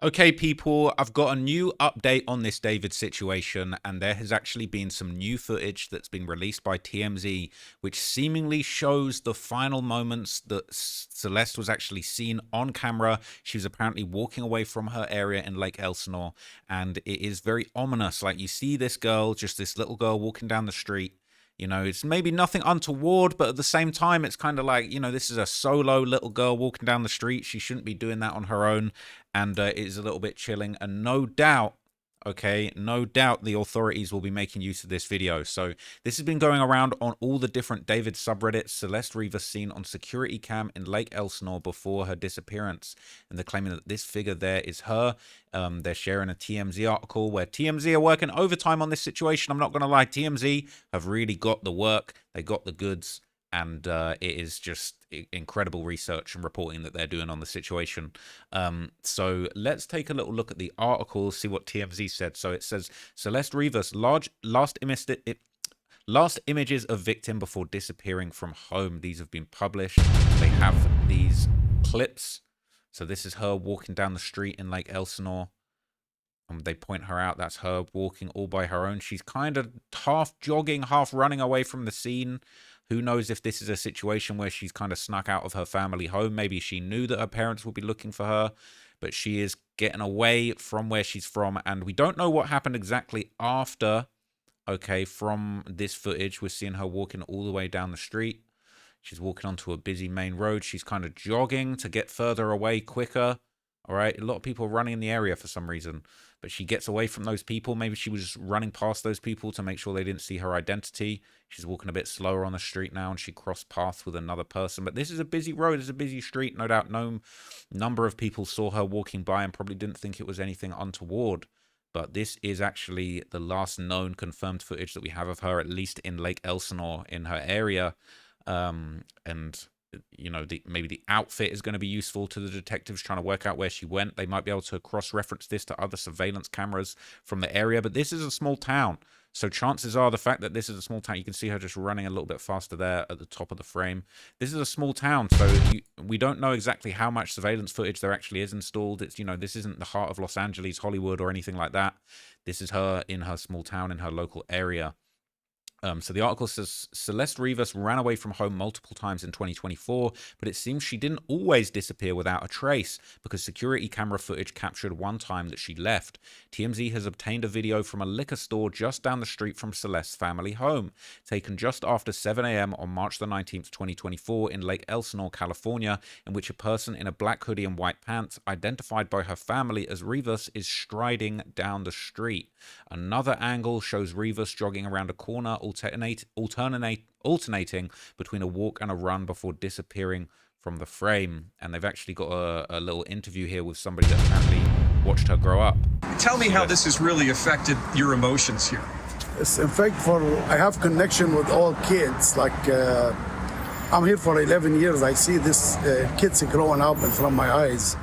Okay, people, I've got a new update on this David situation, and there has actually been some new footage that's been released by TMZ, which seemingly shows the final moments that Celeste was actually seen on camera. She was apparently walking away from her area in Lake Elsinore, and it is very ominous. Like, you see this girl, just this little girl walking down the street. You know, it's maybe nothing untoward, but at the same time, it's kind of like, you know, this is a solo little girl walking down the street. She shouldn't be doing that on her own. And it is a little bit chilling. And no doubt, okay, no doubt the authorities will be making use of this video. So this has been going around on all the different David subreddits. Celeste Rivas seen on security cam in Lake Elsinore before her disappearance. And they're claiming that this figure there is her. They're sharing a TMZ article where TMZ are working overtime on this situation. I'm not going to lie, TMZ have really got the work. They got the goods. And it is just incredible research and reporting that they're doing on the situation. So let's take a little look at the article, see what TMZ said. So it says, Celeste Rivas, last images of victim before disappearing from home. These have been published. They have these clips. So this is her walking down the street in Lake Elsinore. They point her out. That's her walking all by her own. She's kind of half jogging, half running away from the scene. Who knows if this is a situation where she's kind of snuck out of her family home. Maybe she knew that her parents would be looking for her, but she is getting away from where she's from. And we don't know what happened exactly after, okay, from this footage. We're seeing her walking all the way down the street. She's walking onto a busy main road. She's kind of jogging to get further away quicker. All right, a lot of people running in the area for some reason, but she gets away from those people. Maybe she was just running past those people to make sure they didn't see her identity. She's walking a bit slower on the street now, and she crossed paths with another person. But this is a busy road, it's a busy street. No doubt no number of people saw her walking by and probably didn't think it was anything untoward. But this is actually the last known confirmed footage that we have of her, at least in Lake Elsinore, in her area. And you know, maybe the outfit is going to be useful to the detectives trying to work out where she went. They might be able to cross-reference this to other surveillance cameras from the area, but this is a small town. So chances are the fact that this is a small town, you can see her just running a little bit faster there at the top of the frame. This is a small town, so we don't know exactly how much surveillance footage there actually is installed. It's, you know, this isn't the heart of Los Angeles, Hollywood, or anything like that. This is her in her small town, in her local area. So the article says, Celeste Rivas ran away from home multiple times in 2024, but it seems she didn't always disappear without a trace, because security camera footage captured one time that she left. TMZ has obtained a video from a liquor store just down the street from Celeste's family home, taken just after 7 a.m. on March the 19th, 2024 in Lake Elsinore, California, in which a person in a black hoodie and white pants, identified by her family as Rivas, is striding down the street. Another angle shows Rivas jogging around a corner, alternating between a walk and a run before disappearing from the frame. And they've actually got a little interview here with somebody that apparently watched her grow up. Tell me how this has really affected your emotions here. It's in fact, I have connection with all kids. Like I'm here for 11 years. I see this kids growing up in front of my eyes,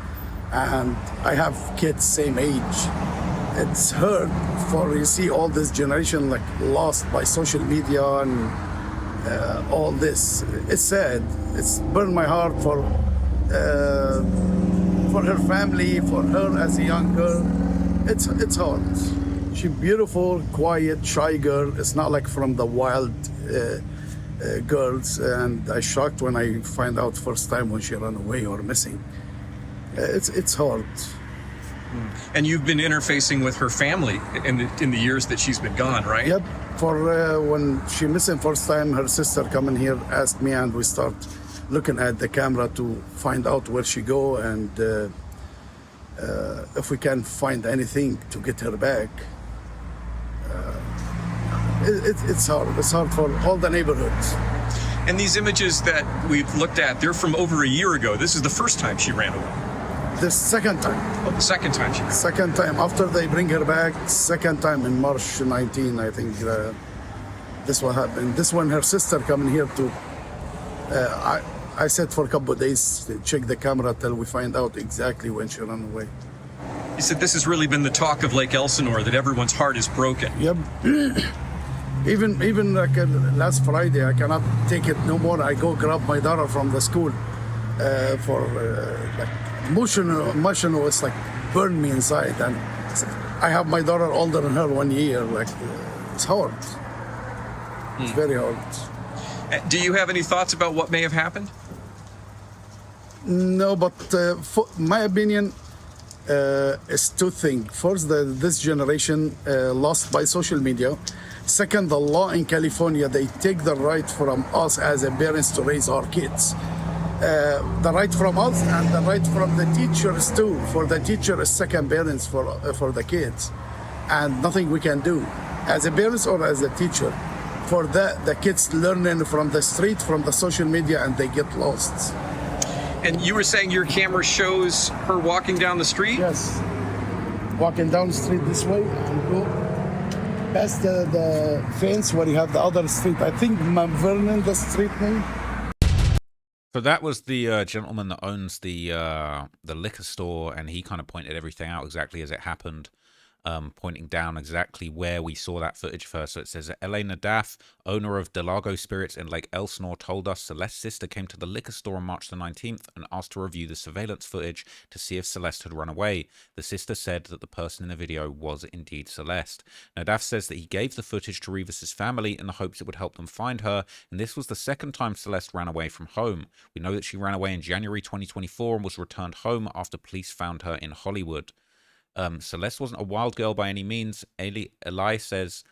and I have kids same age. It's hard for you see all this generation like lost by social media and all this. It's sad. It's burned my heart for her family, for her as a young girl. It's hard. She's beautiful, quiet, shy girl. It's not like from the wild girls. And I shocked when I find out first time when she ran away or missing. It's hard. And you've been interfacing with her family in the years that she's been gone, right? Yep. For when she missing first time, her sister coming here asked me, and we start looking at the camera to find out where she go and if we can find anything to get her back. It's hard. It's hard for all the neighborhoods. And these images that we've looked at, they're from over a year ago. This is the first time she ran away. The second time. Oh, the second time she ran away. Second time. After they bring her back, second time in March 19, I think this will happen. This one, her sister coming here to, I said for a couple of days, check the camera till we find out exactly when she ran away. You said this has really been the talk of Lake Elsinore, that everyone's heart is broken. Yep. Even like last Friday, I cannot take it no more. I go grab my daughter from the school for like emotional. It's like burned me inside. And I have my daughter older than her 1 year. Like, it's hard. It's very hard. Do you have any thoughts about what may have happened? No, but for my opinion is two things. First, this generation lost by social media. Second, the law in California, they take the right from us as a parents to raise our kids. The right from us and the right from the teachers too. For the teacher is second parents for the kids, and nothing we can do as a parents or as a teacher. For that, the kids learning from the street, from the social media, and they get lost. And you were saying your camera shows her walking down the street? Yes, walking down the street this way and go past the fence where you have the other street. I think Mount Vernon, the street name. So that was the gentleman that owns the liquor store, and he kind of pointed everything out exactly as it happened, pointing down exactly where we saw that footage first. So it says, L.A. Nadaf, owner of Delago Spirits in Lake Elsinore, told us Celeste's sister came to the liquor store on March the 19th and asked to review the surveillance footage to see if Celeste had run away. The sister said that the person in the video was indeed Celeste. Nadaf says that he gave the footage to Rivas's family in the hopes it would help them find her, and this was the second time Celeste ran away from home. We know that she ran away in January 2024 and was returned home after police found her in Hollywood. Celeste wasn't a wild girl by any means, Eli says,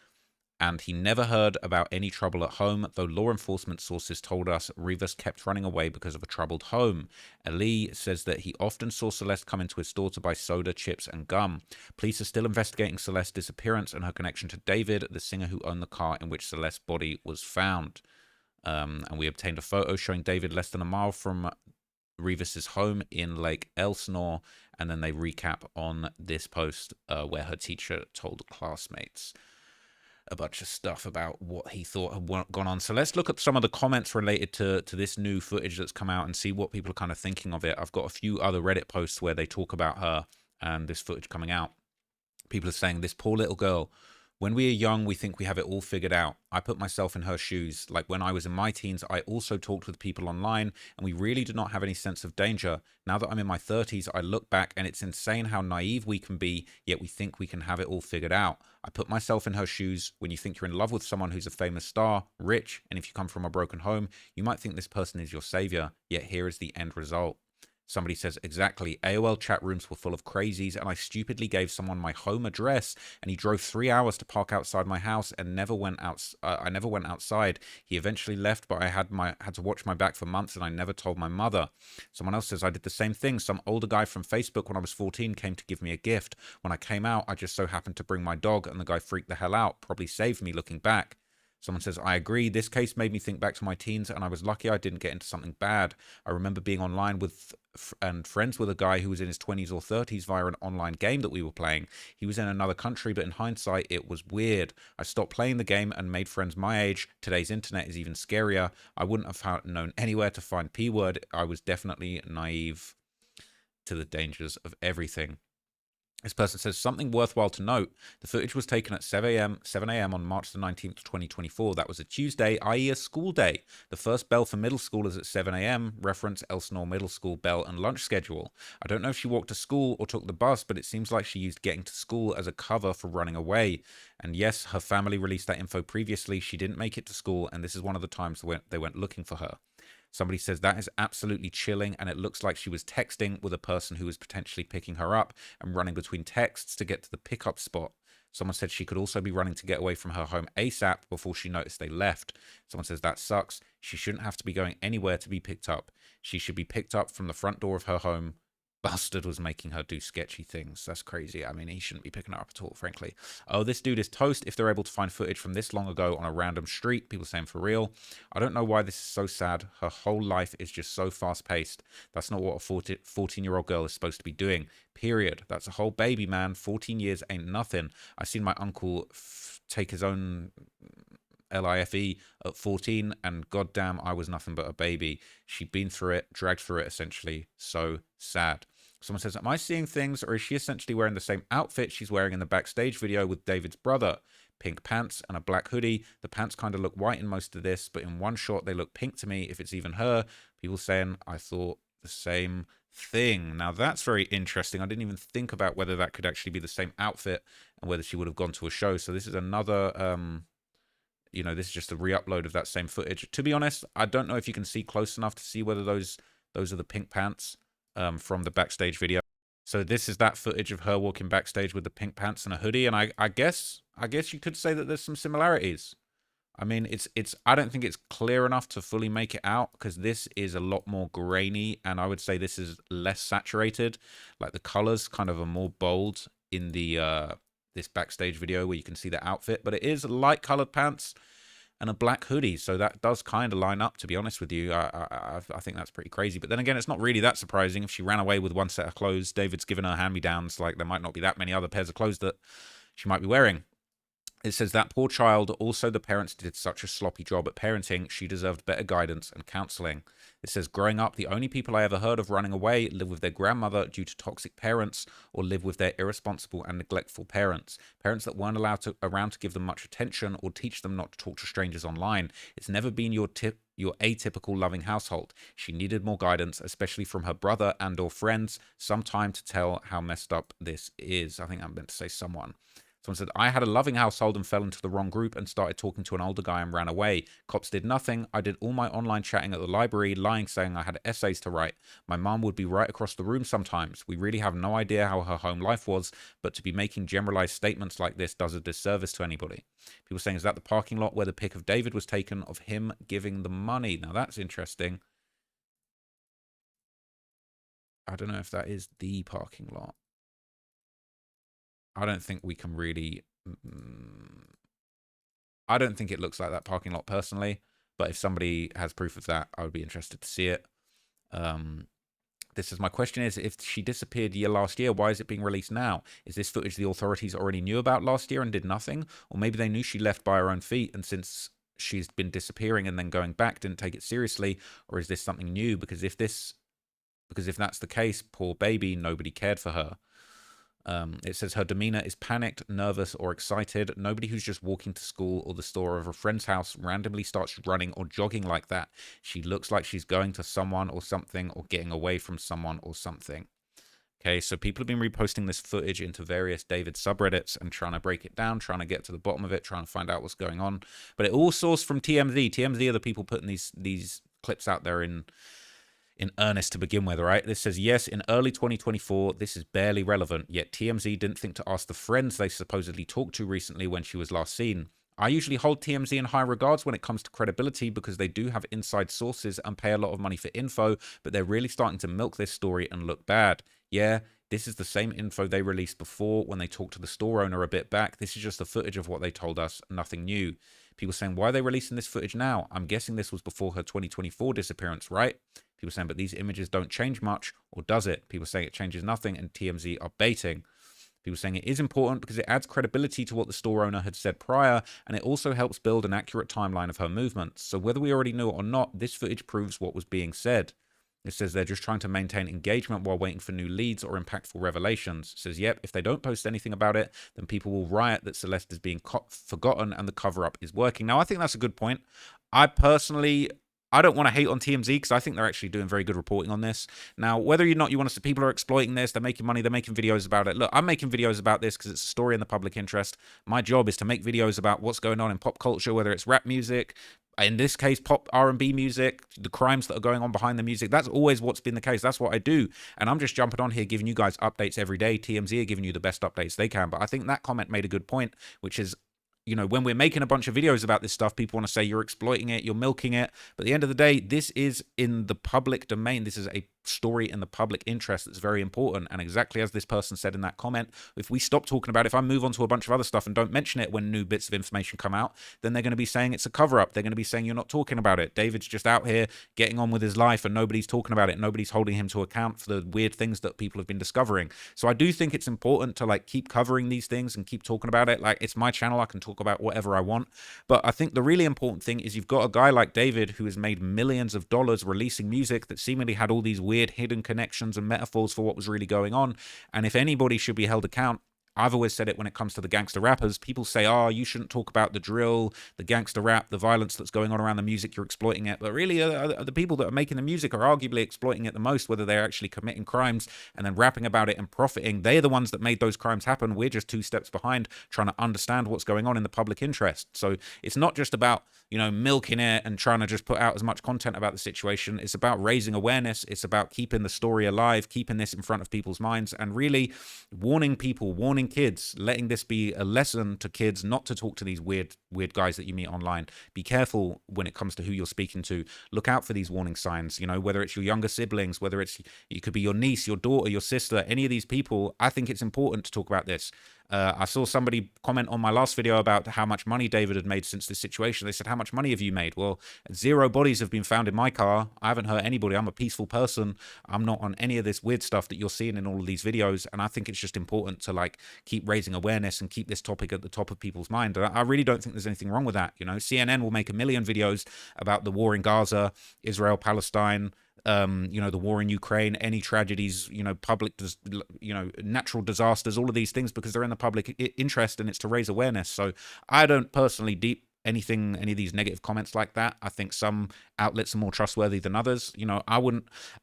and he never heard about any trouble at home, though law enforcement sources told us Rivas kept running away because of a troubled home. Eli says that he often saw Celeste come into his store to buy soda, chips, and gum. Police are still investigating Celeste's disappearance and her connection to David, the singer who owned the car in which Celeste's body was found. And we obtained a photo showing David less than a mile from Rivas's home in Lake Elsinore, and then they recap on this post where her teacher told classmates a bunch of stuff about what he thought had gone on. So let's look at some of the comments related to this new footage that's come out and see what people are kind of thinking of it. I've got a few other Reddit posts where they talk about her and this footage coming out. People are saying, this poor little girl, when we are young, we think we have it all figured out. I put myself in her shoes. Like when I was in my teens, I also talked with people online, and we really did not have any sense of danger. Now that I'm in my 30s, I look back, and it's insane how naive we can be, yet we think we can have it all figured out. I put myself in her shoes. When you think you're in love with someone who's a famous star, rich, and if you come from a broken home, you might think this person is your savior, yet here is the end result. Somebody says, exactly, AOL chat rooms were full of crazies, and I stupidly gave someone my home address, and he drove 3 hours to park outside my house and never went out. I never went outside. He eventually left, but I had to watch my back for months, and I never told my mother. Someone else says, I did the same thing. Some older guy from Facebook when I was 14 came to give me a gift. When I came out, I just so happened to bring my dog, and the guy freaked the hell out. Probably saved me looking back. Someone says, I agree. This case made me think back to my teens, and I was lucky I didn't get into something bad. I remember being online with and friends with a guy who was in his 20s or 30s via an online game that we were playing. He was in another country, but in hindsight, it was weird. I stopped playing the game and made friends my age. Today's internet is even scarier. I wouldn't have known anywhere to find P-word. I was definitely naive to the dangers of everything. This person says, something worthwhile to note, the footage was taken at 7 a.m. on March the 19th, 2024. That was a Tuesday, i.e. a school day. The first bell for middle schoolers at 7 a.m., reference Elsinore Middle School bell and lunch schedule. I don't know if she walked to school or took the bus, but it seems like she used getting to school as a cover for running away. And yes, her family released that info previously. She didn't make it to school, and this is one of the times they went looking for her. Somebody says that is absolutely chilling, and it looks like she was texting with a person who was potentially picking her up and running between texts to get to the pickup spot. Someone said she could also be running to get away from her home ASAP before she noticed they left. Someone says that sucks. She shouldn't have to be going anywhere to be picked up. She should be picked up from the front door of her home. Bastard was making her do sketchy things. That's crazy. I mean, he shouldn't be picking her up at all, frankly. Oh, this dude is toast if they're able to find footage from this long ago on a random street. People saying for real. I don't know why this is so sad. Her whole life is just so fast-paced. That's not what a 14-year-old girl is supposed to be doing. Period. That's a whole baby, man. 14 years ain't nothing. I seen my uncle take his own LIFE at 14, and goddamn, I was nothing but a baby. She'd been through it, dragged through it, essentially. So sad. Someone says, am I seeing things, or is she essentially wearing the same outfit she's wearing in the backstage video with David's brother? Pink pants and a black hoodie. The pants kind of look white in most of this, but in one shot they look pink to me, if it's even her. People saying, I thought the same thing. Now that's very interesting. I didn't even think about whether that could actually be the same outfit and whether she would have gone to a show. So this is another, you know, this is just a re-upload of that same footage. To be honest, I don't know if you can see close enough to see whether those are the pink pants from the backstage video. So this is that footage of her walking backstage with the pink pants and a hoodie, and I guess you could say that there's some similarities. I mean, I don't think it's clear enough to fully make it out because this is a lot more grainy, and I would say this is less saturated. Like the colors kind of are more bold in the this backstage video where you can see the outfit, but it is light colored pants and a black hoodie, so that does kind of line up, to be honest with you. I think that's pretty crazy. But then again, it's not really that surprising. If she ran away with one set of clothes, David's given her hand-me-downs, like there might not be that many other pairs of clothes that she might be wearing. It says that poor child, also the parents did such a sloppy job at parenting, she deserved better guidance and counseling. It says, growing up, the only people I ever heard of running away live with their grandmother due to toxic parents or live with their irresponsible and neglectful parents. Parents that weren't around to give them much attention or teach them not to talk to strangers online. It's never been your atypical loving household. She needed more guidance, especially from her brother and or friends. Some time to tell how messed up this is. I think I meant to say someone. Someone said, I had a loving household and fell into the wrong group and started talking to an older guy and ran away. Cops did nothing. I did all my online chatting at the library, lying, saying I had essays to write. My mom would be right across the room sometimes. We really have no idea how her home life was, but to be making generalized statements like this does a disservice to anybody. People saying, is that the parking lot where the pic of David was taken of him giving the money? Now that's interesting. I don't know if that is the parking lot. I don't think we can really... I don't think it looks like that parking lot personally, but if somebody has proof of that, I would be interested to see it. This is my question is, if she disappeared last year, why is it being released now? Is this footage the authorities already knew about last year and did nothing? Or maybe they knew she left by her own feet, and since she's been disappearing and then going back, didn't take it seriously? Or is this something new? Because if that's the case, poor baby, nobody cared for her. It says her demeanor is panicked, nervous, or excited. Nobody who's just walking to school or the store of a friend's house randomly starts running or jogging like that. She looks like she's going to someone or something, or getting away from someone or something. Okay, so people have been reposting this footage into various David subreddits and trying to break it down, trying to get to the bottom of it, trying to find out what's going on. But it all sourced from TMZ. TMZ are the people putting these clips out there in earnest to begin with, right? This says, yes, in early 2024, this is barely relevant, yet TMZ didn't think to ask the friends they supposedly talked to recently when she was last seen. I usually hold TMZ in high regards when it comes to credibility because they do have inside sources and pay a lot of money for info, but they're really starting to milk this story and look bad. Yeah, this is the same info they released before when they talked to the store owner a bit back. This is just the footage of what they told us, nothing new. People saying, why are they releasing this footage now? I'm guessing this was before her 2024 disappearance, right? People saying, but these images don't change much, or does it? People saying it changes nothing, and TMZ are baiting. People saying it is important because it adds credibility to what the store owner had said prior, and it also helps build an accurate timeline of her movements. So whether we already knew it or not, this footage proves what was being said. It says they're just trying to maintain engagement while waiting for new leads or impactful revelations. It says, yep, if they don't post anything about it, then people will riot that Celeste is being forgotten and the cover-up is working. Now, I think that's a good point. I don't want to hate on TMZ because I think they're actually doing very good reporting on this. Now, whether or not you want to say people are exploiting this, they're making money, they're making videos about it. Look, I'm making videos about this because it's a story in the public interest. My job is to make videos about what's going on in pop culture, whether it's rap music, in this case, pop R&B music, the crimes that are going on behind the music. That's always what's been the case. That's what I do. And I'm just jumping on here giving you guys updates every day. TMZ are giving you the best updates they can. But I think that comment made a good point, which is, you know, when we're making a bunch of videos about this stuff, people want to say you're exploiting it, you're milking it. But at the end of the day, this is in the public domain. This is a story in the public interest that's very important. And exactly as this person said in that comment, if we stop talking about it, if I move on to a bunch of other stuff and don't mention it when new bits of information come out, then they're going to be saying it's a cover-up. They're going to be saying you're not talking about it. David's just out here getting on with his life and nobody's talking about it. Nobody's holding him to account for the weird things that people have been discovering. So I do think it's important to like keep covering these things and keep talking about it. Like, it's my channel. I can talk about whatever I want. But I think the really important thing is you've got a guy like David who has made millions of dollars releasing music that seemingly had all these weird hidden connections and metaphors for what was really going on. And if anybody should be held I've always said it when it comes to the gangster rappers. People say, oh, you shouldn't talk about the drill, the gangster rap, the violence that's going on around the music, you're exploiting it. But really, the people that are making the music are arguably exploiting it the most, whether they're actually committing crimes and then rapping about it and profiting. They're the ones that made those crimes happen. We're just 2 steps behind trying to understand what's going on in the public interest. So it's not just about, milking it and trying to just put out as much content about the situation. It's about raising awareness. It's about keeping the story alive, keeping this in front of people's minds, and really warning people, warning kids, letting this be a lesson to kids not to talk to these weird guys that you meet online. Be careful when it comes to who you're speaking to. Look out for these warning signs, whether it's your younger siblings, whether it could be your niece, your daughter, your sister, any of these people. I think it's important to talk about this. I saw somebody comment on my last video about how much money David had made since this situation. They said, how much money have you made? Well, 0 bodies have been found in my car. I haven't hurt anybody. I'm a peaceful person. I'm not on any of this weird stuff that you're seeing in all of these videos. And I think it's just important to keep raising awareness and keep this topic at the top of people's mind. I really don't think there's anything wrong with that. CNN will make a million videos about the war in Gaza, Israel, Palestine, the war in Ukraine, any tragedies, public, natural disasters, all of these things, because they're in the public interest and it's to raise awareness. So I don't personally any of these negative comments like that. I think some outlets are more trustworthy than others.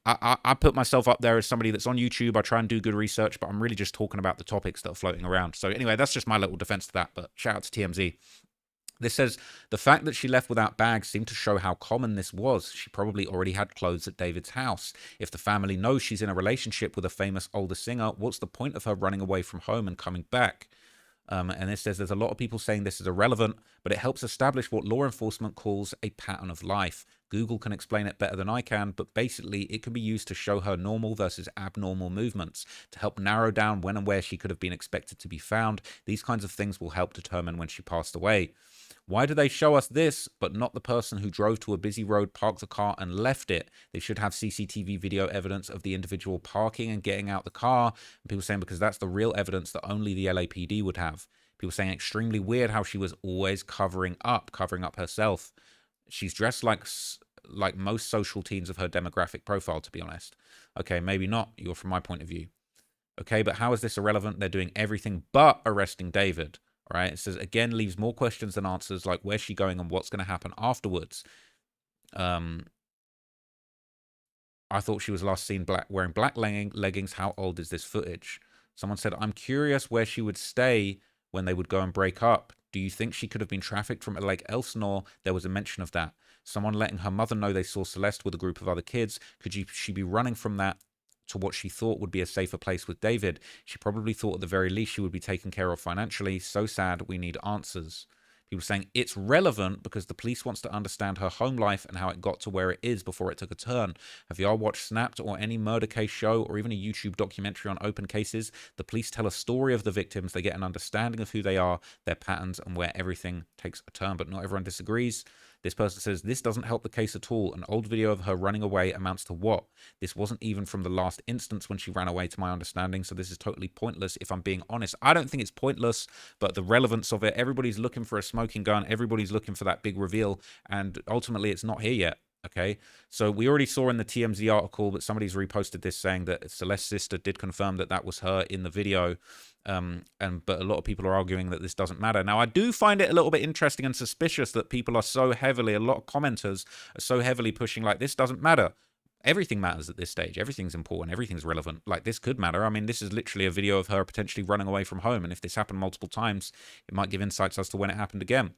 I put myself up there as somebody that's on YouTube. I try and do good research, but I'm really just talking about the topics that are floating around. So anyway, that's just my little defense to that, but shout out to TMZ. This says, the fact that she left without bags seemed to show how common this was. She probably already had clothes at David's house. If the family knows she's in a relationship with a famous older singer, what's the point of her running away from home and coming back? And it says there's a lot of people saying this is irrelevant, but it helps establish what law enforcement calls a pattern of life. Google can explain it better than I can, but basically it can be used to show her normal versus abnormal movements, to help narrow down when and where she could have been expected to be found. These kinds of things will help determine when she passed away. Why do they show us this, but not the person who drove to a busy road, parked the car, and left it? They should have CCTV video evidence of the individual parking and getting out the car. And people saying because that's the real evidence that only the LAPD would have. People saying extremely weird how she was always covering up herself. She's dressed like most social teens of her demographic profile, to be honest. Okay, maybe not. You're from my point of view. Okay, but how is this irrelevant? They're doing everything but arresting David. All right, it says, again, leaves more questions than answers, like where's she going and what's going to happen afterwards. I thought she was last seen wearing black leggings. How old is this footage? Someone said, I'm curious where she would stay when they would go and break up. Do you think she could have been trafficked from Lake Elsinore? There was a mention of that. Someone letting her mother know they saw Celeste with a group of other kids. Could she be running from that to what she thought would be a safer place with David? She probably thought at the very least she would be taken care of financially. So sad. We need answers. People saying it's relevant because the police wants to understand her home life and how it got to where it is before it took a turn. Have y'all watched Snapped or any murder case show or even a YouTube documentary on open cases? The police tell a story of the victims. They get an understanding of who they are, their patterns, and where everything takes a turn. But not everyone disagrees. This person says, this doesn't help the case at all. An old video of her running away amounts to what? This wasn't even from the last instance when she ran away, to my understanding, so this is totally pointless if I'm being honest. I don't think it's pointless, but the relevance of it, everybody's looking for a smoking gun, everybody's looking for that big reveal, and ultimately it's not here yet. Okay, so we already saw in the TMZ article that somebody's reposted this saying that Celeste's sister did confirm that that was her in the video. But a lot of people are arguing that this doesn't matter. Now, I do find it a little bit interesting and suspicious that people are so heavily, a lot of commenters are so heavily pushing like this doesn't matter. Everything matters at this stage. Everything's important. Everything's relevant. Like, this could matter. I mean, this is literally a video of her potentially running away from home. And if this happened multiple times, it might give insights as to when it happened again.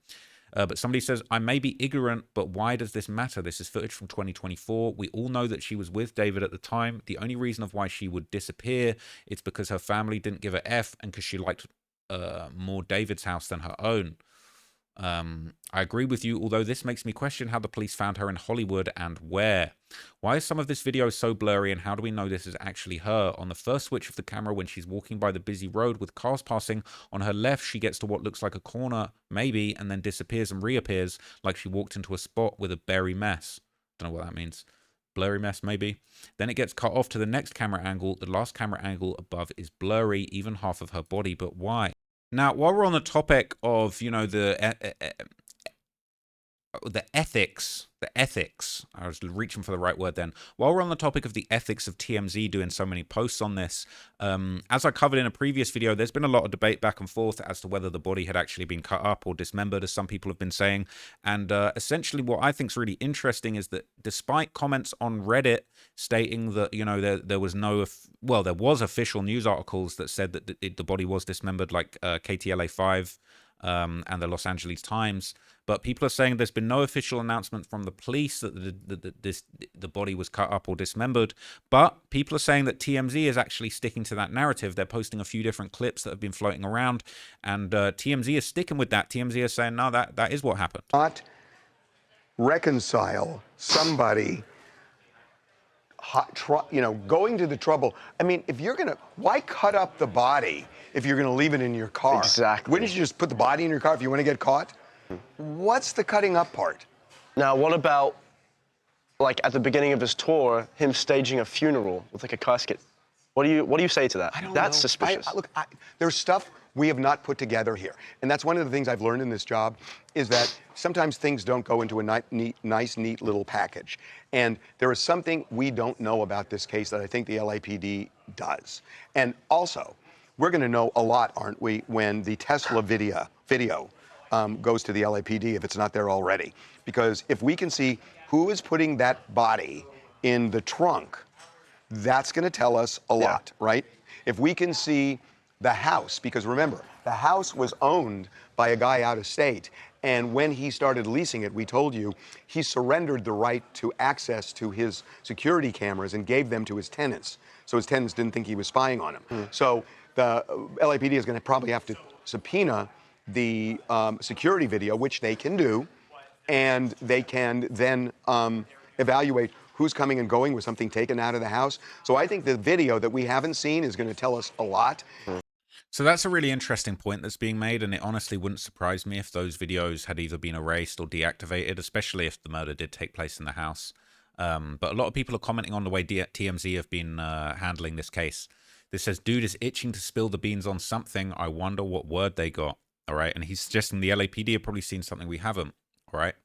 But somebody says, I may be ignorant, but why does this matter? This is footage from 2024. We all know that she was with David at the time. The only reason of why she would disappear, it's because her family didn't give a F and because she liked more David's house than her own. I agree with you, although this makes me question how the police found her in Hollywood and where. Why is some of this video so blurry, and how do we know this is actually her? On the first switch of the camera when she's walking by the busy road with cars passing, on her left she gets to what looks like a corner, maybe, and then disappears and reappears like she walked into a spot with a berry mess. Don't know what that means. Blurry mess, maybe. Then it gets cut off to the next camera angle. The last camera angle above is blurry, even half of her body, but why? Now, while we're on the topic of, ethics, I was reaching for the right word then. While we're on the topic of the ethics of TMZ doing so many posts on this, as I covered in a previous video, there's been a lot of debate back and forth as to whether the body had actually been cut up or dismembered, as some people have been saying. And essentially what I think is really interesting is that despite comments on Reddit stating that, you know, there was there was official news articles that said that the body was dismembered, like KTLA5 and the Los Angeles Times, but people are saying there's been no official announcement from the police that the body was cut up or dismembered. But people are saying that TMZ is actually sticking to that narrative. They're posting a few different clips that have been floating around, and TMZ is sticking with that. TMZ is saying, no, that is what happened. Not reconcile somebody, you know, going to the trouble. I mean, if you're gonna, why cut up the body if you're gonna leave it in your car? Exactly. Wouldn't you just put the body in your car if you want to get caught? What's the cutting up part? Now, what about, like, at the beginning of his tour, him staging a funeral with, like, a casket? What do you say to that? I don't That's know. suspicious. Look, there's stuff we have not put together here. And that's one of the things I've learned in this job, is that sometimes things don't go into a nice, neat little package. And there is something we don't know about this case that I think the LAPD does. And also, we're going to know a lot, aren't we, when the Tesla video goes to the LAPD, if it's not there already. Because if we can see who is putting that body in the trunk, that's going to tell us a lot, right? If we can see the house, because remember, the house was owned by a guy out of state, and when he started leasing it, we told you, he surrendered the right to access to his security cameras and gave them to his tenants, so his tenants didn't think he was spying on them. So the LAPD is going to probably have to subpoena the security video, which they can do, and they can then evaluate who's coming and going with something taken out of the house. So I think the video that we haven't seen is going to tell us a lot. So that's a really interesting point that's being made, and it honestly wouldn't surprise me if those videos had either been erased or deactivated, especially if the murder did take place in the house. But a lot of people are commenting on the way TMZ have been handling this case. This says, dude is itching to spill the beans on something. I wonder what word they got. All right. And he's suggesting the LAPD have probably seen something we haven't. All right.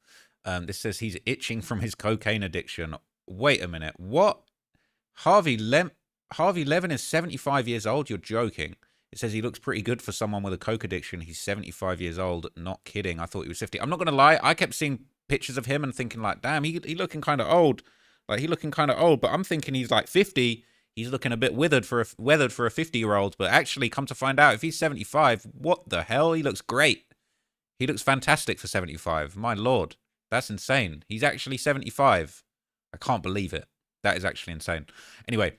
This says he's itching from his cocaine addiction. Wait a minute. What? Harvey Levin is 75 years old? You're joking. It says he looks pretty good for someone with a coke addiction. He's 75 years old. Not kidding. I thought he was 50. I'm not going to lie. I kept seeing pictures of him and thinking like, damn, he looking kind of old. Like, he looking kind of old. But I'm thinking he's like 50. He's looking a bit weathered for a 50-year-old. But actually, come to find out, if he's 75, what the hell? He looks great. He looks fantastic for 75. My lord. That's insane. He's actually 75. I can't believe it. That is actually insane. Anyway,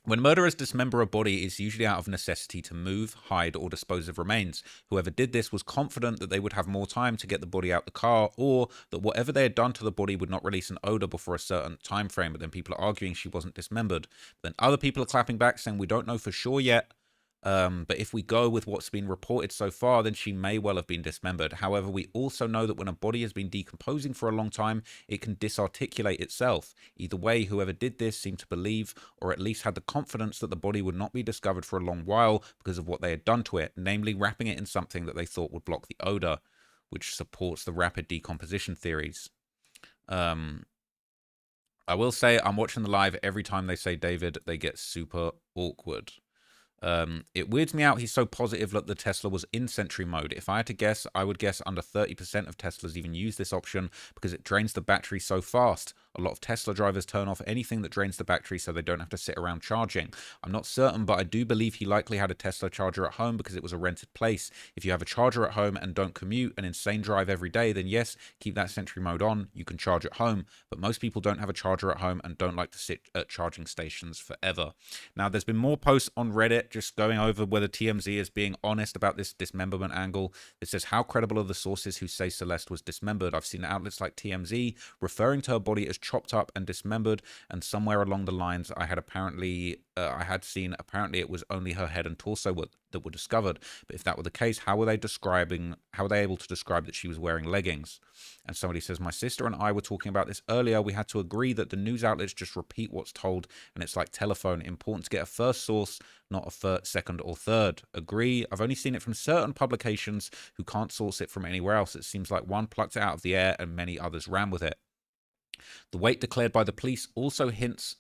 when murderers dismember a body, it's usually out of necessity to move, hide, or dispose of remains. Whoever did this was confident that they would have more time to get the body out the car, or that whatever they had done to the body would not release an odor before a certain time frame. But then people are arguing she wasn't dismembered. Then other people are clapping back saying we don't know for sure yet. But if we go with what's been reported so far, then she may well have been dismembered. However, we also know that when a body has been decomposing for a long time, it can disarticulate itself. Either way, whoever did this seemed to believe, or at least had the confidence, that the body would not be discovered for a long while because of what they had done to it, namely wrapping it in something that they thought would block the odor, which supports the rapid decomposition theories. I will say I'm watching the live. Every time they say David, they get super awkward. It weirds me out he's so positive that the Tesla was in Sentry mode. If I had to guess, I would guess under 30% of Teslas even use this option because it drains the battery so fast. A lot of Tesla drivers turn off anything that drains the battery so they don't have to sit around charging. I'm not certain, but I do believe he likely had a Tesla charger at home because it was a rented place. If you have a charger at home and don't commute an insane drive every day, then yes, keep that Sentry mode on. You can charge at home, but most people don't have a charger at home and don't like to sit at charging stations forever. Now, there's been more posts on Reddit just going over whether TMZ is being honest about this dismemberment angle. It says, how credible are the sources who say Celeste was dismembered? I've seen outlets like TMZ referring to her body as chopped up and dismembered, and somewhere along the lines I had seen it was only her head and torso that were discovered. But if that were the case, how were they able to describe that she was wearing leggings? And somebody says, my sister and I were talking about this earlier. We had to agree that the news outlets just repeat what's told, and it's like telephone. Important to get a first source, not a second or third. Agree. I've only seen it from certain publications who can't source it from anywhere else. It seems like one plucked it out of the air and many others ran with it. The weight declared by the police also hints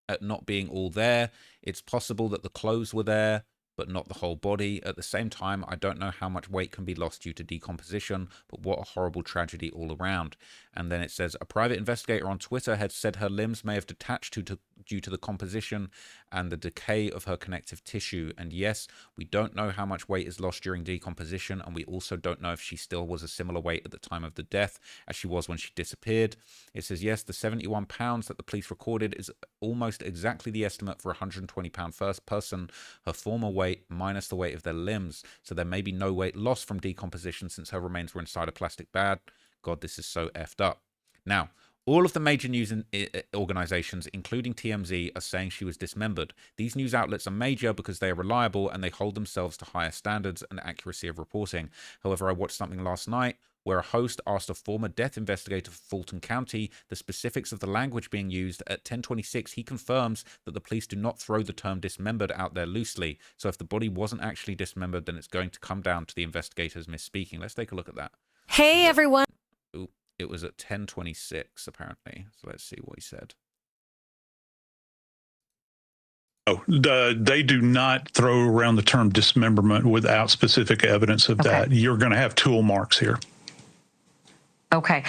at not being all there. It's possible that the clothes were there, but not the whole body. At the same time, I don't know how much weight can be lost due to decomposition, but what a horrible tragedy all around. And then it says, a private investigator on Twitter had said her limbs may have detached due to the composition and the decay of her connective tissue. And yes, we don't know how much weight is lost during decomposition, and we also don't know if she still was a similar weight at the time of the death as she was when she disappeared. It says, yes, the 71 pounds that the police recorded is almost exactly the estimate for a 120-pound first person, her former weight minus the weight of their limbs. So there may be no weight lost from decomposition since her remains were inside a plastic bag. God, this is so effed up. Now, all of the major news organizations, including TMZ, are saying she was dismembered. These news outlets are major because they are reliable and they hold themselves to higher standards and accuracy of reporting. However, I watched something last night where a host asked a former death investigator for Fulton County the specifics of the language being used. At 10:26, he confirms that the police do not throw the term dismembered out there loosely. So if the body wasn't actually dismembered, then it's going to come down to the investigators misspeaking. Let's take a look at that. Hey, everyone. Ooh, it was at 10:26, apparently. So let's see what he said. Oh, they do not throw around the term dismemberment without specific evidence of that. You're going to have tool marks here. Okay.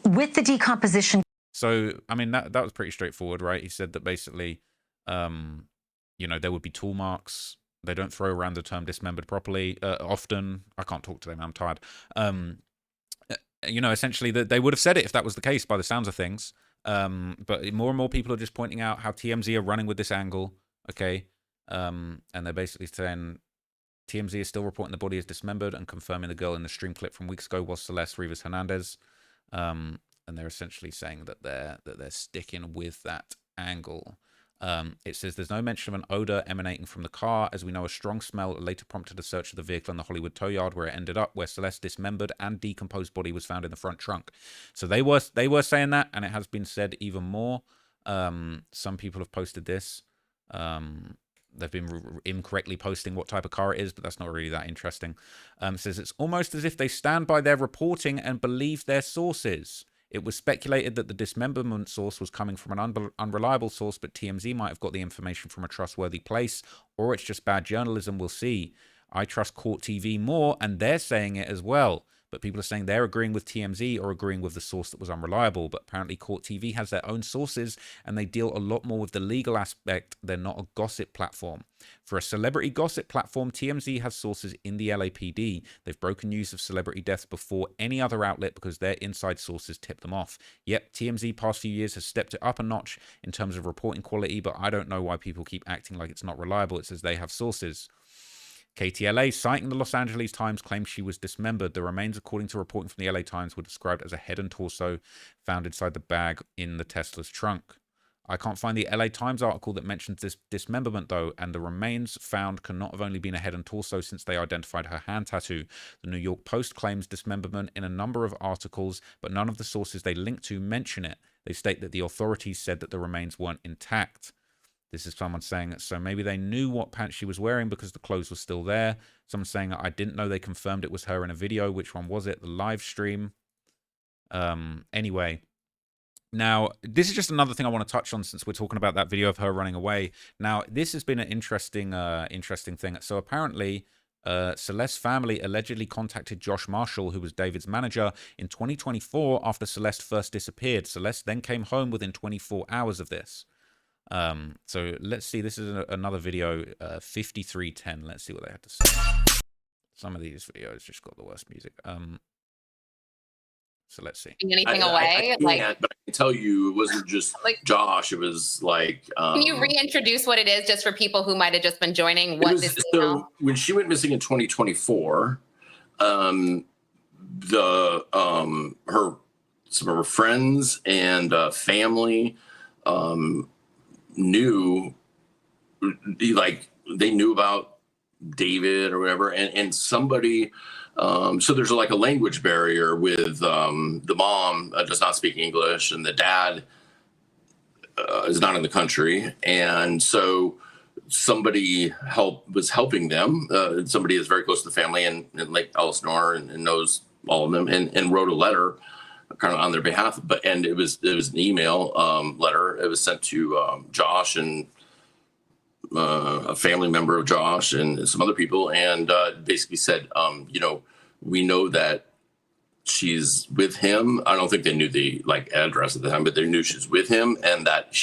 With the decomposition. So, I mean, that was pretty straightforward, right? He said that basically, there would be tool marks. They don't throw around the term dismembered properly often. I can't talk today, man. I'm tired. Essentially, that they would have said it if that was the case by the sounds of things. But more and more people are just pointing out how TMZ are running with this angle, okay? And they're basically saying TMZ is still reporting the body is dismembered and confirming the girl in the stream clip from weeks ago was Celeste Rivas Hernandez. And they're essentially saying that they're sticking with that angle. It says there's no mention of an odor emanating from the car. As we know, a strong smell later prompted a search of the vehicle in the Hollywood tow yard where it ended up, where Celeste's dismembered and decomposed body was found in the front trunk. So they were saying that, and it has been said even more. Some people have posted this. They've been incorrectly posting what type of car it is, but that's not really that interesting. It says it's almost as if they stand by their reporting and believe their sources. It was speculated that the dismemberment source was coming from an unreliable source, but TMZ might have got the information from a trustworthy place, or it's just bad journalism. We'll see. I trust Court TV more, and they're saying it as well. But people are saying they're agreeing with TMZ or agreeing with the source that was unreliable. But apparently Court TV has their own sources, and they deal a lot more with the legal aspect. They're not a gossip platform. For a celebrity gossip platform, TMZ has sources in the LAPD. They've broken news of celebrity deaths before any other outlet because their inside sources tip them off. Yep, TMZ past few years has stepped it up a notch in terms of reporting quality, but I don't know why people keep acting like it's not reliable. It says they have sources. KTLA, citing the Los Angeles Times, claims she was dismembered. The remains, according to reporting from the LA Times, were described as a head and torso found inside the bag in the Tesla's trunk. I can't find the LA Times article that mentions this dismemberment, though, and the remains found cannot have only been a head and torso since they identified her hand tattoo. The New York Post claims dismemberment in a number of articles, but none of the sources they link to mention it. They state that the authorities said that the remains weren't intact. This is someone saying that, so maybe they knew what pants she was wearing because the clothes were still there. Someone saying, I didn't know they confirmed it was her in a video. Which one was it? The live stream. Anyway. Now, this is just another thing I want to touch on since we're talking about that video of her running away. Now, this has been an interesting thing. So apparently, Celeste's family allegedly contacted Josh Marshall, who was David's manager, in 2024 after Celeste first disappeared. Celeste then came home within 24 hours of this. So let's see, this is another video, 5310. Let's see what they had to say. Some of these videos just got the worst music. So let's see. Anything away? But I can tell you it wasn't just like Josh. It was like. Can you reintroduce what it is just for people who might have just been joining? What this is? So when she went missing in 2024, her some of her friends and family knew, like, they knew about David or whatever, and somebody. So there's like a language barrier with the mom does not speak English, and the dad is not in the country, and so somebody was helping them. Somebody is very close to the family in Lake Elsinore and knows all of them, and wrote a letter kind of on their behalf. And it was an email letter. It was sent to Josh and a family member of Josh and some other people, and basically said, we know that she's with him. I don't think they knew the address at the time, but they knew she's with him, and that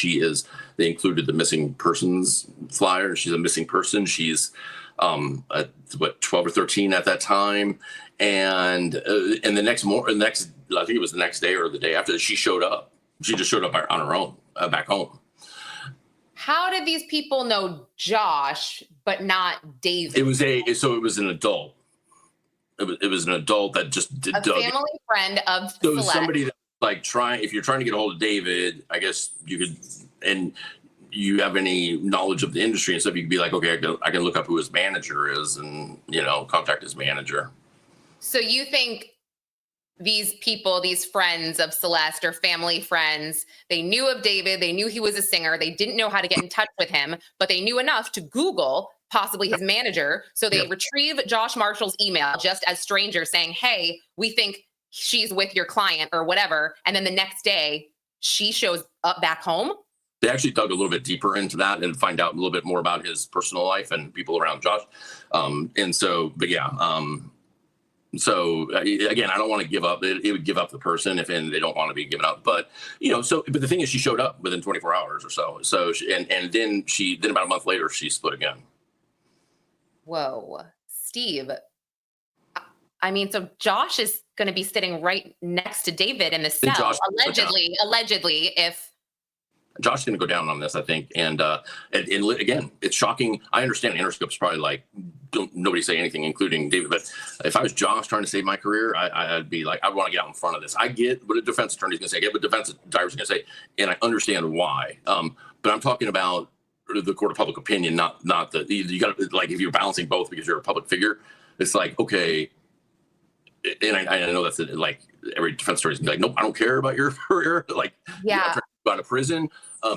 they included the missing persons flyer. She's a missing person. She's 12 or 13 at that time. And the next I think it was the next day or the day after, she showed up. She just showed up on her own back home. How did these people know Josh but not David? It was an adult. It was an adult that just did a family friend of Celeste. Somebody that if you're trying to get a hold of David, I guess you could, and you have any knowledge of the industry and stuff, you could be like, okay, I can look up who his manager is and contact his manager. So you think these people, these friends of Celeste or family friends, they knew of David, they knew he was a singer, they didn't know how to get in touch with him, but they knew enough to Google possibly his manager. So they retrieve Josh Marshall's email just as strangers saying, hey, we think she's with your client or whatever. And then the next day she shows up back home. They actually dug a little bit deeper into that and find out a little bit more about his personal life and people around Josh. So again, I don't want to give up. It would give up the person and they don't want to be given up. But but the thing is, she showed up within 24 hours or so. So then about a month later, she split again. Whoa, Steve. I mean, so Josh is going to be sitting right next to David in the cell, allegedly, if Josh's going to go down on this, I think. And again, it's shocking. I understand Interscope's probably like, don't nobody say anything, including David. But if I was Josh trying to save my career, I'd be like, I want to get out in front of this. I get what a defense attorney's going to say. I get what defense attorney's going to say, and I understand why. But I'm talking about the court of public opinion, not you got to, like, if you're balancing both because you're a public figure, it's like, okay. And I know that's like every defense attorney's gonna be like, nope, I don't care about your career. Like, yeah. Out of prison,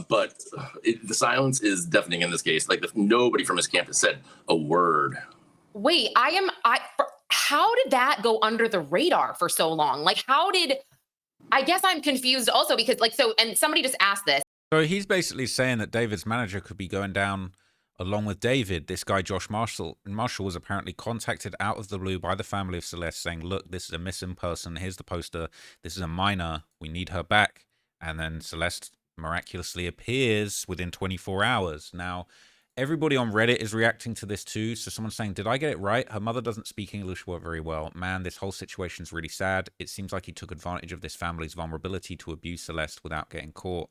but the silence is deafening in this case. Like, nobody from his campus said a word. Wait, how did that go under the radar for so long? Like, I guess I'm confused also because and somebody just asked this. So he's basically saying that David's manager could be going down along with David. This guy, Josh Marshall, was apparently contacted out of the blue by the family of Celeste saying, look, this is a missing person. Here's the poster. This is a minor. We need her back. And then Celeste miraculously appears within 24 hours. Now, everybody on Reddit is reacting to this too. So someone's saying, did I get it right? Her mother doesn't speak English very well. Man, this whole situation's really sad. It seems like he took advantage of this family's vulnerability to abuse Celeste without getting caught.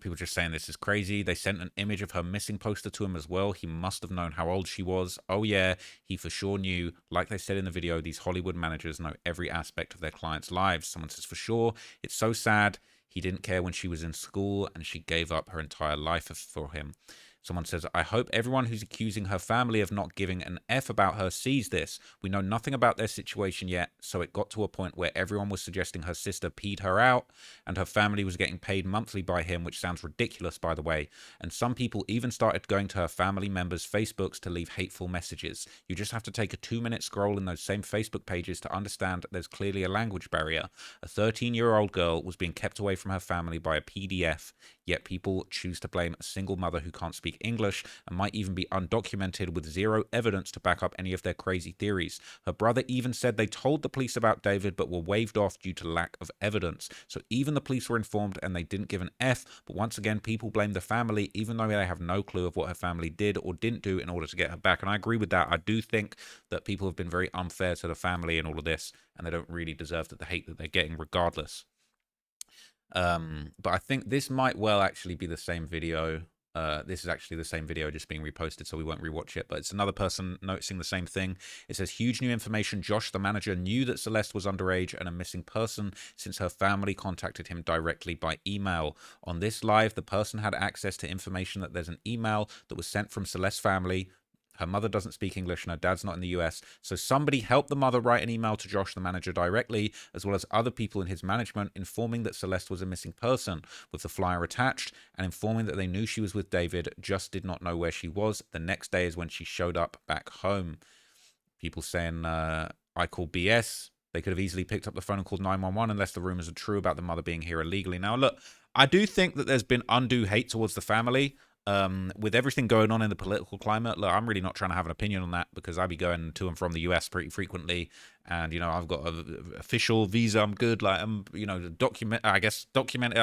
People just saying this is crazy. They sent an image of her missing poster to him as well. He must have known how old she was. Oh yeah, he for sure knew. Like they said in the video, these Hollywood managers know every aspect of their clients' lives. Someone says for sure, it's so sad. He didn't care when she was in school and she gave up her entire life for him. Someone says, I hope everyone who's accusing her family of not giving an F about her sees this. We know nothing about their situation yet, so it got to a point where everyone was suggesting her sister peed her out, and her family was getting paid monthly by him, which sounds ridiculous, by the way. And some people even started going to her family members' Facebooks to leave hateful messages. You just have to take a 2-minute scroll in those same Facebook pages to understand there's clearly a language barrier. A 13-year-old girl was being kept away from her family by a PDF, yet people choose to blame a single mother who can't speak English and might even be undocumented with zero evidence to back up any of their crazy theories. Her brother even said they told the police about David but were waved off due to lack of evidence. So even the police were informed and they didn't give an F, but once again people blame the family even though they have no clue of what her family did or didn't do in order to get her back. And I agree with that. I do think that people have been very unfair to the family in all of this, and they don't really deserve the hate that they're getting regardless. But I think this might well actually be the same video. This is actually the same video just being reposted, so we won't rewatch it, but it's another person noticing the same thing. It says, huge new information. Josh, the manager, knew that Celeste was underage and a missing person since her family contacted him directly by email. On this live, the person had access to information that there's an email that was sent from Celeste's family. Her mother doesn't speak English and her dad's not in the US. So somebody helped the mother write an email to Josh, the manager, directly, as well as other people in his management, informing that Celeste was a missing person with the flyer attached and informing that they knew she was with David, just did not know where she was. The next day is when she showed up back home. People saying, I call BS. They could have easily picked up the phone and called 911 unless the rumors are true about the mother being here illegally. Now, look, I do think that there's been undue hate towards the family. With everything going on in the political climate, look, I'm really not trying to have an opinion on that because I be going to and from the US pretty frequently, and you know, I've got an official visa. I'm good. Like, I'm, you know, documented. I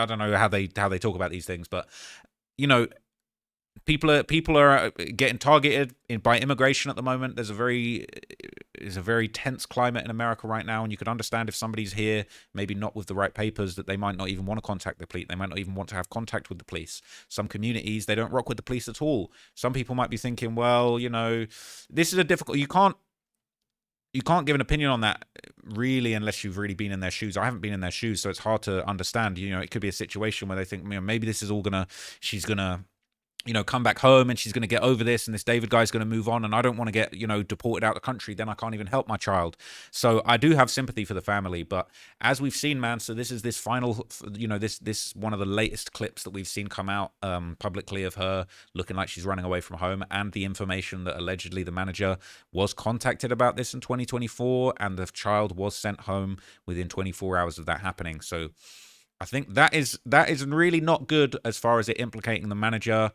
don't know how they talk about these things, but you know, people are getting targeted by immigration at the moment. There's a very tense climate in America right now, and you could understand if somebody's here, maybe not with the right papers, that they might not even want to contact the police. They might not even want to have contact with the police. Some communities, they don't rock with the police at all. Some people might be thinking, well, you know, this is a difficult. You can't give an opinion on that really unless you've really been in their shoes. I haven't been in their shoes, so it's hard to understand. You know, it could be a situation where they think, you know, maybe this is all she's gonna, you know, come back home and she's going to get over this and this David guy's going to move on and I don't want to get, you know, deported out of the country. Then I can't even help my child. So I do have sympathy for the family. But as we've seen, man, so this is this final, you know, this one of the latest clips that we've seen come out publicly of her looking like she's running away from home, and the information that allegedly the manager was contacted about this in 2024 and the child was sent home within 24 hours of that happening. So I think that is really not good as far as it implicating the manager.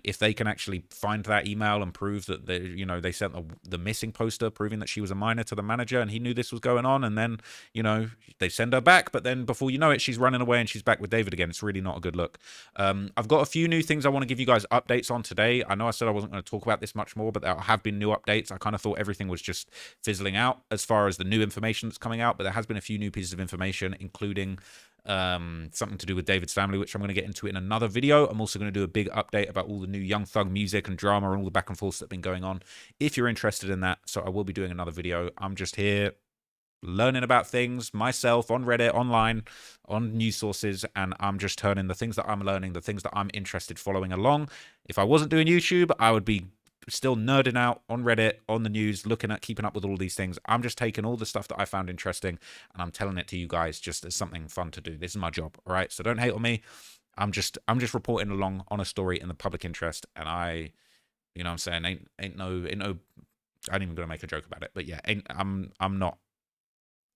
If they can actually find that email and prove that they sent the missing poster proving that she was a minor to the manager and he knew this was going on, and then, you know, they send her back, but then before you know it, she's running away and she's back with David again. It's really not a good look. I've got a few new things I want to give you guys updates on today. I know I said I wasn't going to talk about this much more, but there have been new updates. I kind of thought everything was just fizzling out as far as the new information that's coming out, but there has been a few new pieces of information, including something to do with David's family, which I'm going to get into in another video. I'm also going to do a big update about all the new Young Thug music and drama and all the back and forths that have been going on, if you're interested in that. So I will be doing another video. I'm just here learning about things myself on Reddit, online, on news sources, and I'm just turning the things that I'm learning, the things that I'm interested following along. If I wasn't doing YouTube, I would be still nerding out on Reddit, on the news, looking at, keeping up with all these things. I'm just taking all the stuff that I found interesting and I'm telling it to you guys just as something fun to do. This is my job, all right? So don't hate on me. I'm just reporting along on a story in the public interest, and I, you know what I'm saying, ain't no, I ain't even gonna make a joke about it, but yeah, I'm not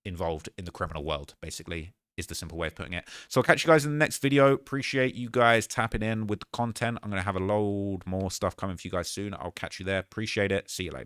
involved in the criminal world, basically, is the simple way of putting it. So I'll catch you guys in the next video. Appreciate you guys tapping in with the content. I'm going to have a load more stuff coming for you guys soon. I'll catch you there. Appreciate it. See you later.